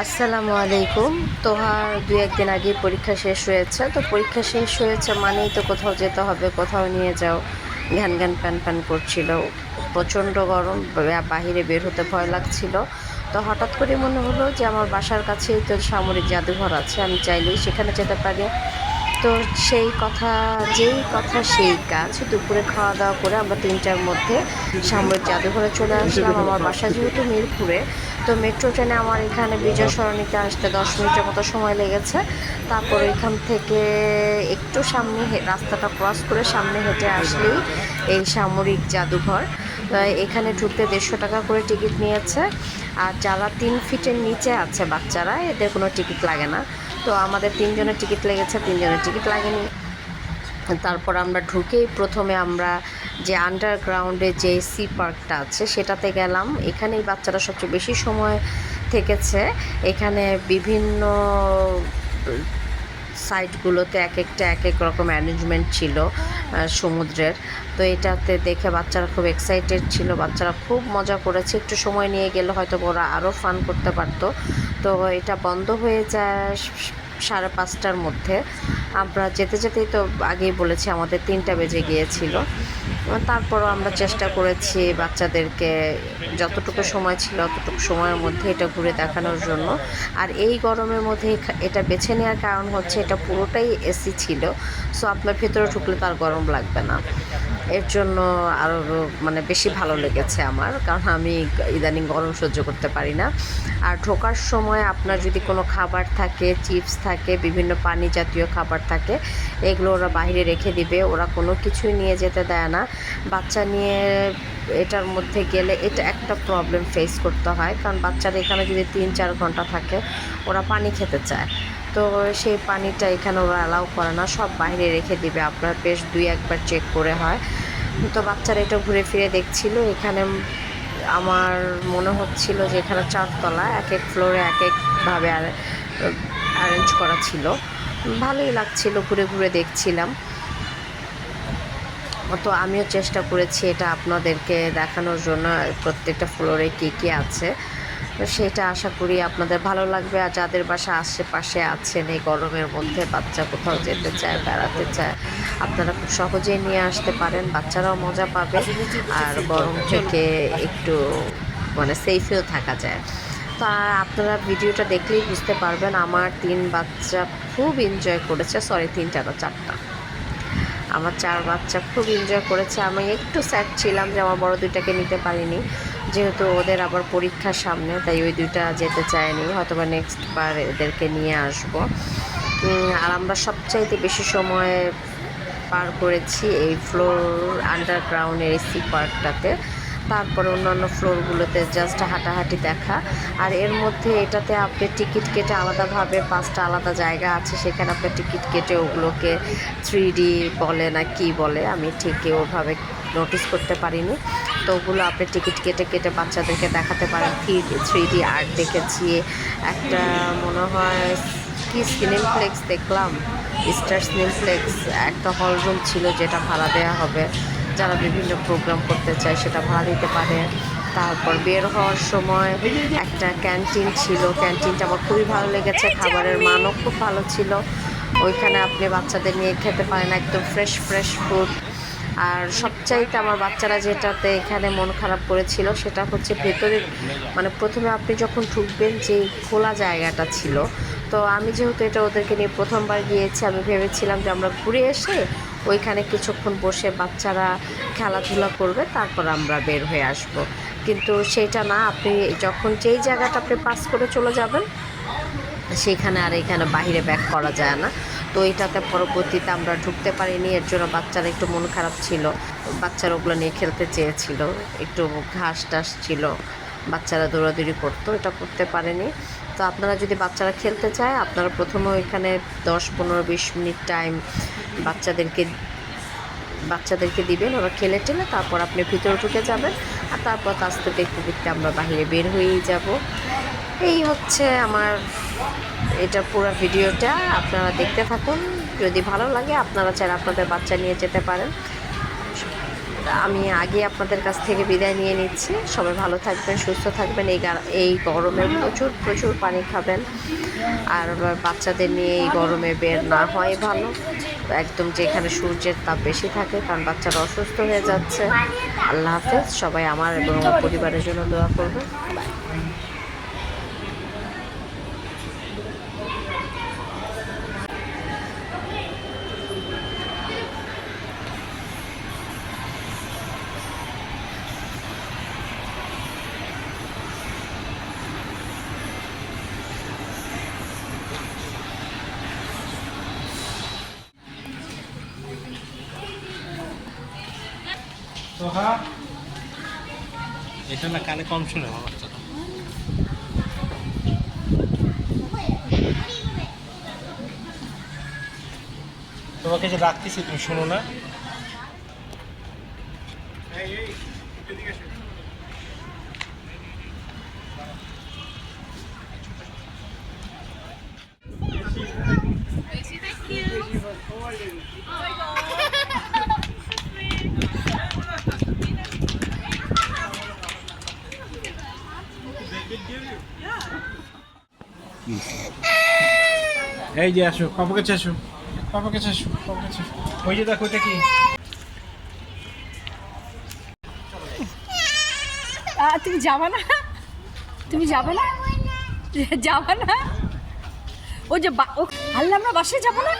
আসসালামু আলাইকুম। তোহার দুই একদিন আগে পরীক্ষা শেষ হয়েছে। তো পরীক্ষা শেষ হয়েছে মানেই তো কোথাও যেতে হবে, কোথাও নিয়ে যাও। ঘ্যান ঘ্যান প্যান প্যান করছিল, প্রচণ্ড গরম, বাহিরে বের হতে ভয় লাগছিল। তো হঠাৎ করে মনে হলো যে আমার বাসার কাছেই তো সামরিক জাদুঘর আছে, আমি চাইলেই সেখানে যেতে পারি। তো যেই কথা সেই কাজ। দুপুরে খাওয়া দাওয়া করে আমরা ৩টার মধ্যে সামরিক জাদুঘরে চলে আসলাম। আমার বাসা যেহেতু মিরপুরে, তো মেট্রো ট্রেনে আমার এখানে বিজয় সরণিতে আসতে 10 মিনিটের মতো সময় লেগেছে। তারপর এখান থেকে একটু সামনে রাস্তাটা ক্রস করে সামনে হেঁটে আসলেই এই সামরিক জাদুঘর। এখানে ঢুকতে 150 টাকা করে টিকিট নিয়েছে। আর যারা 3 ফিটের নিচে আছে বাচ্চারা, এদের কোনো টিকিট লাগে না। তো আমাদের 3জনের টিকিট লেগেছে, 3জনের টিকিট লাগেনি। তারপর আমরা ঢুকেই প্রথমে আমরা যে আন্ডারগ্রাউন্ডে যে সি পার্কটা আছে সেটাতে গেলাম। এখানেই বাচ্চারা সবচেয়ে বেশি সময় থেকেছে। এখানে বিভিন্ন সাইডগুলোতে এক একটা এক এক রকম অ্যারেঞ্জমেন্ট ছিল সমুদ্রের। তো এটাতে দেখে বাচ্চারা খুব এক্সাইটেড ছিল, বাচ্চারা খুব মজা করেছে। একটু সময় নিয়ে গেলে হয়তো ওরা আরও ফান করতে পারতো। তো এটা বন্ধ হয়ে যায় 5:30টার মধ্যে। আমরা যেতে যেতেই তো আগেই বলেছি আমাদের 3টা বেজে গিয়েছিল। তারপরও আমরা চেষ্টা করেছি বাচ্চাদেরকে যতটুকু সময় ছিল অতটুকু সময়ের মধ্যে এটা ঘুরে দেখানোর জন্য। আর এই গরমের মধ্যে এটা বেছে নেওয়ার কারণ হচ্ছে এটা পুরোটাই এসি ছিল। সো আপনার ভেতরে ঢুকলে তার গরম লাগবে না। এর জন্য আরও মানে বেশি ভালো লেগেছে আমার, কারণ আমি ইদানিং গরম সহ্য করতে পারি না। আর ঢোকার সময় আপনার যদি কোনো খাবার থাকে, চিপস থাকে, বিভিন্ন পানি জাতীয় খাবার থাকে, এগুলো ওরা বাইরে রেখে দিবে, ওরা কোনো কিছুই নিয়ে যেতে দেয় না। বাচ্চা নিয়ে এটার মধ্যে গেলে এটা একটা প্রবলেম ফেস করতে হয়, কারণ বাচ্চারা এখানে যদি 3-4 ঘন্টা থাকে ওরা পানি খেতে চায়। তো সেই পানিটা এখানে ওরা অ্যালাউ করে না, সব বাইরে রেখে দিবে, আপনার বেশ 2-1বার চেক করে হয়। তো বাচ্চারা এটা ঘুরে ফিরে দেখছিল। এখানে আমার মনে হচ্ছিল যে এখানে 4 তলা, এক এক ফ্লোরে এক একভাবে অ্যারেঞ্জ করা ছিল। ভালোই লাগছিল, ঘুরে ঘুরে দেখছিলাম। তো আমিও চেষ্টা করেছি এটা আপনাদেরকে দেখানোর জন্য প্রত্যেকটা ফ্লোরে কী কী আছে। তো সেটা আশা করি আপনাদের ভালো লাগবে। আর যাদের বাসা আশেপাশে আছেন এই গরমের মধ্যে, বাচ্চা কোথাও যেতে চায়, বেড়াতে চায়, আপনারা খুব সহজেই নিয়ে আসতে পারেন, বাচ্চারাও মজা পাবে আর গরম থেকে একটু মানে সেফেও থাকা যায়। তা আপনারা ভিডিওটা দেখলেই বুঝতে পারবেন আমার 3 বাচ্চা খুব এনজয় করেছে। সরি, 3টা না, 4টা। আমার 4 বাচ্চা খুব এনজয় করেছে। আমি একটু স্যাড ছিলাম যে আমার বড় 2টাকে নিতে পারিনি, যেহেতু ওদের আবার পরীক্ষার সামনে, তাই ওই 2টা যেতে চায়নি। হয়তোবা নেক্সট বার এদেরকে নিয়ে আসবো। আর আমরা সবচাইতে বেশি সময় পার করেছি এই আন্ডারগ্রাউন্ডের এসি পার্কটাতে। তারপরে অন্যান্য ফ্লোরগুলোতে জাস্ট হাঁটাহাঁটি দেখা। আর এর মধ্যে এটাতে আপনি টিকিট কেটে আলাদাভাবে 5টা আলাদা জায়গা আছে, সেখানে আপনি টিকিট কেটে ওগুলোকে 3D বলে না কি বলে, আমি ঠিক ওভাবে নোটিস করতে পারিনি। তো ওগুলো আপনি টিকিট কেটে কেটে বাচ্চাদেরকে দেখাতে পারেন। 3D আর্ট দেখেছি। একটা মনে হয় কি সিনেপ্লেক্স দেখলাম, স্টার সিনেপ্লেক্স, একটা হল রুম ছিল যেটা ভাড়া দেওয়া হবে, যারা বিভিন্ন প্রোগ্রাম করতে চায় সেটা ভাড়া দিতে পারে। তারপর বের হওয়ার সময় একটা ক্যান্টিন ছিল, ক্যান্টিনটা আমার খুবই ভালো লেগেছে, খাবারের মানও খুব ভালো ছিল। ওইখানে আপনি বাচ্চাদের নিয়ে খেতে পারেন একদম ফ্রেশ ফ্রেশ ফুড। আর সবচাইতে আমার বাচ্চারা যেটাতে এখানে মন খারাপ করেছিল সেটা হচ্ছে ভেতরে, মানে প্রথমে আপনি যখন ঢুকবেন যে খোলা জায়গাটা ছিল। তো আমি যেহেতু এটা ওদেরকে নিয়ে প্রথমবার গিয়েছি, আমি ভেবেছিলাম যে আমরা ঘুরে এসে ওইখানে কিছুক্ষণ বসে বাচ্চারা খেলাধুলা করবে, তারপর আমরা বের হয়ে আসব। কিন্তু সেটা না, আপনি যখন যেই জায়গাটা আপনি পাস করে চলে যাবেন সেখানে আর এখানে বাহিরে ব্যাক করা যায় না। তো এটাতে পরবর্তীতে আমরা ঢুকতে পারিনি, এর জন্য বাচ্চারা একটু মন খারাপ ছিল। বাচ্চারা ওগুলো নিয়ে খেলতে চেয়েছিল, একটু ঘাস টাস ছিল, বাচ্চারা দৌড়াদৌড়ি করতো, এটা করতে পারেনি। তো আপনারা যদি বাচ্চারা খেলতে চায়, আপনারা প্রথমে ওইখানে 10-15-20 মিনিট টাইম বাচ্চাদেরকে দিবেন, ওরা খেলে টেলে তারপর আপনি ভিতরে ঢুকে যাবেন। আর তারপর আস্তে দেখতে দেখতে আমরা বাইরে বের হয়েই যাব। এই হচ্ছে আমার এটা পুরো ভিডিওটা, আপনারা দেখতে থাকুন। যদি ভালো লাগে আপনারা চাইলে আপনাদের বাচ্চা নিয়ে যেতে পারেন। আমি আগে আপনাদের কাছ থেকে বিদায় নিয়ে নিচ্ছি। সবাই ভালো থাকবেন, সুস্থ থাকবেন। এই গরমে প্রচুর প্রচুর পানি খাবেন। আর বাচ্চাদের নিয়ে এই গরমে বের না হয় ভালো, একদম যেখানে সূর্যের তাপ বেশি থাকে, কারণ বাচ্চারা অসুস্থ হয়ে যাচ্ছে। আল্লাহ হাফেজ। সবাই আমার এবং আমার পরিবারের জন্য দোয়া করবেন। এটা না কানে কম শুনে আমার বাচ্চাটা। তোমাকে যে রাখতেছি তুমি শোনো না। এই যে আসো, পাপা কাছে আসো, পাপা কাছে আসো, পাপা কাছে আসো। ওই যে দেখো এটা কি? তুমি যাবা না, তুমি যাবে না, যাবা না। ও যে আল্লাহ আমরা বাসায় যাবো না।